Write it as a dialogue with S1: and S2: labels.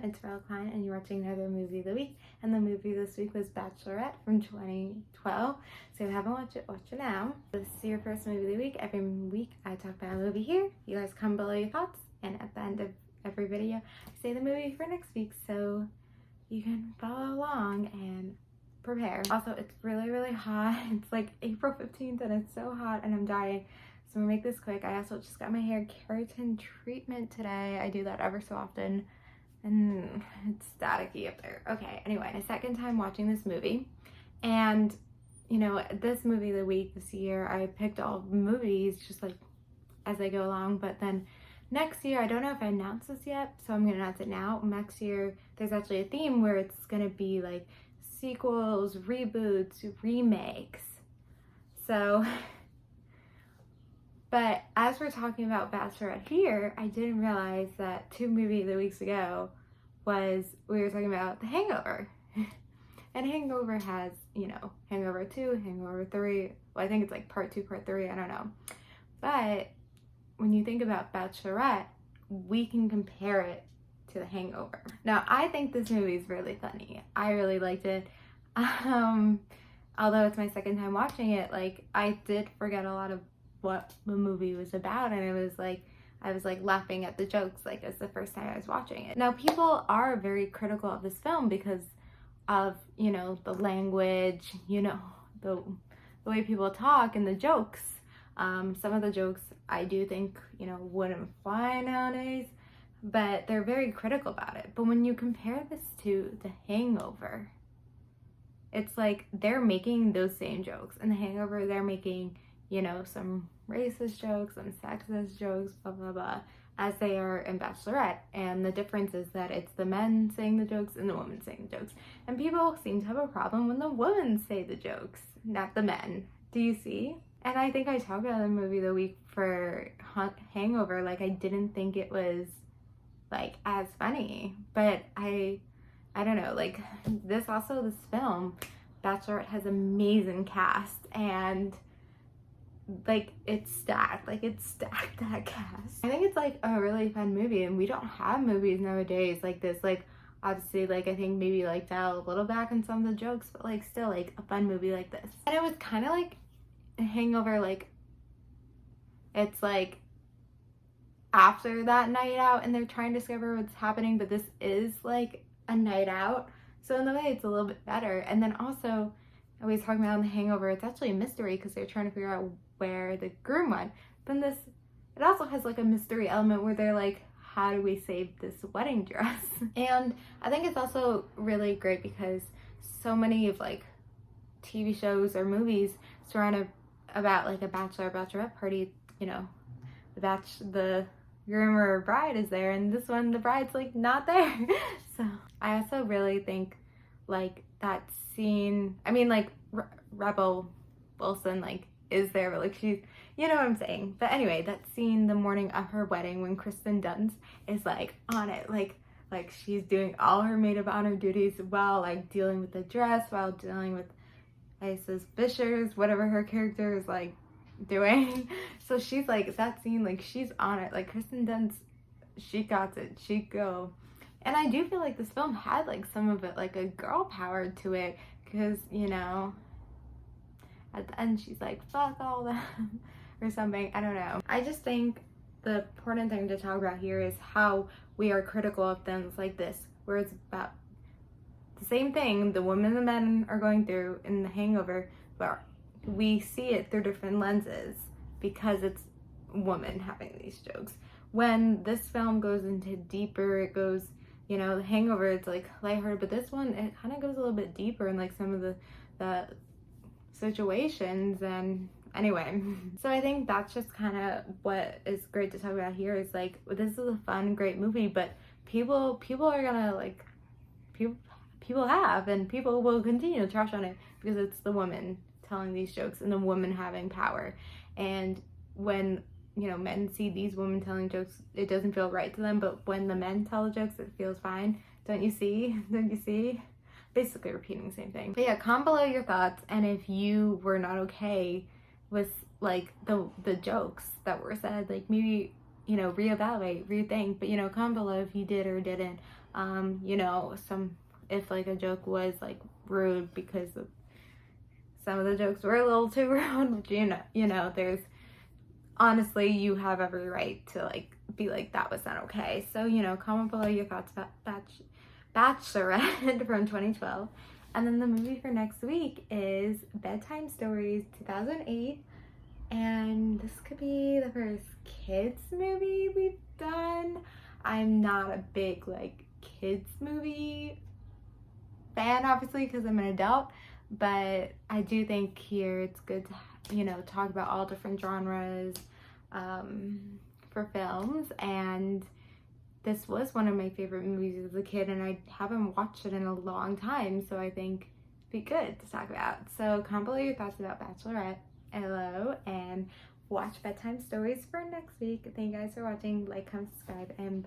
S1: it's Valentine and you're watching another movie of the week, and the movie this week was Bachelorette from 2012. So if you haven't watched it, watch it now. If this is your first movie of the week. Every week I talk about a movie here. You guys comment below your thoughts, and at the end of every video I say the movie for next week so you can follow along and prepare. Also, it's really hot. It's like April 15th and it's so hot and I'm dying. So I'm gonna make this quick. I also just got my hair keratin treatment today. I do that ever so often and it's staticky up there. Okay, anyway, my second time watching this movie, and you know, this movie of the week this year, I picked all movies just like as I go along, but then next year, I don't know if I announced this yet, so I'm gonna announce it now. Next year, there's actually a theme where it's gonna be like sequels, reboots, remakes. So, but as we're talking about Bachelorette here, I didn't realize that 2 movie of the weeks ago we were talking about The Hangover. And Hangover has, you know, Hangover 2, Hangover 3, well, I think it's like part 2, part 3, I don't know. But when you think about Bachelorette, we can compare it to The Hangover. Now, I think this movie is really funny. I really liked it. Although it's my second time watching it, like, I did forget a lot of what the movie was about, and I was like laughing at the jokes like it's the first time I was watching it. Now, people are very critical of this film because of, you know, the language, you know, the way people talk and the jokes. Some of the jokes I do think, you know, wouldn't fly nowadays, but they're very critical about it. But when you compare this to The Hangover, it's like they're making those same jokes. In The Hangover, they're making, you know, some racist jokes, some sexist jokes, blah, blah, blah, as they are in Bachelorette. And the difference is that it's the men saying the jokes and the women saying the jokes. And people seem to have a problem when the women say the jokes, not the men. Do you see? And I think I talked about the movie of the week for Hangover, like I didn't think it was like as funny, but I don't know, like this film, Bachelorette, has amazing cast, and like it's stacked that cast. I think it's like a really fun movie, and we don't have movies nowadays like this. Like obviously, like I think maybe like dial a little back on some of the jokes, but like still like a fun movie like this. And it was kind of like Hangover, like it's like after that night out and they're trying to discover what's happening, but this is like a night out, so in the way it's a little bit better. And then also I was talking about in The Hangover, it's actually a mystery because they're trying to figure out where the groom went. Then this, it also has like a mystery element where they're like, how do we save this wedding dress? And I think it's also really great because so many of like TV shows or movies surrounded about like a bachelor or bachelorette party, you know, the groom or bride is there, and this one the bride's like not there. So I also really think like that scene, I mean like Rebel Wilson like is there, but like she's, you know what I'm saying. But anyway, that scene the morning of her wedding when Kristen Dunst is like on it, like she's doing all her maid of honor duties while like dealing with the dress, while dealing with Isis Fishers, whatever her character is like doing. So she's like, that scene, like she's on it. Like Kristen Dunst, she got it, she go. And I do feel like this film had like some of it, like a girl power to it, because, you know, at the end she's like, fuck all that or something, I don't know. I just think the important thing to talk about here is how we are critical of things like this, where it's about the same thing the women and the men are going through in The Hangover, but we see it through different lenses because it's women having these jokes. When this film goes into deeper, it goes, you know, The Hangover, it's like lighthearted, but this one, it kind of goes a little bit deeper in like some of the situations. And anyway, so I think that's just kind of what is great to talk about here, is like, this is a fun, great movie, but people are gonna like, people have, and people will continue to trash on it because it's the woman telling these jokes and the woman having power. And when, you know, men see these women telling jokes, it doesn't feel right to them, but when the men tell the jokes, it feels fine. Don't you see? Basically repeating the same thing. But yeah, comment below your thoughts, and if you were not okay with like the jokes that were said, like maybe you know, reevaluate, rethink. But, you know, comment below if you did or didn't. You know, if like a joke was like rude, because some of the jokes were a little too rude, which, you know, there's, honestly, you have every right to like be like, that was not okay. So, you know, comment below your thoughts about Bachelorette from 2012. And then the movie for next week is Bedtime Stories 2008. And this could be the first kids movie we've done. I'm not a big like kids movie fan, obviously, because I'm an adult, but I do think here it's good to, you know, talk about all different genres for films. And this was one of my favorite movies as a kid, and I haven't watched it in a long time, so I think it'd be good to talk about. So comment below your thoughts about Bachelorette, hello, and watch Bedtime Stories for next week. Thank you guys for watching. Like, comment, subscribe, and bye.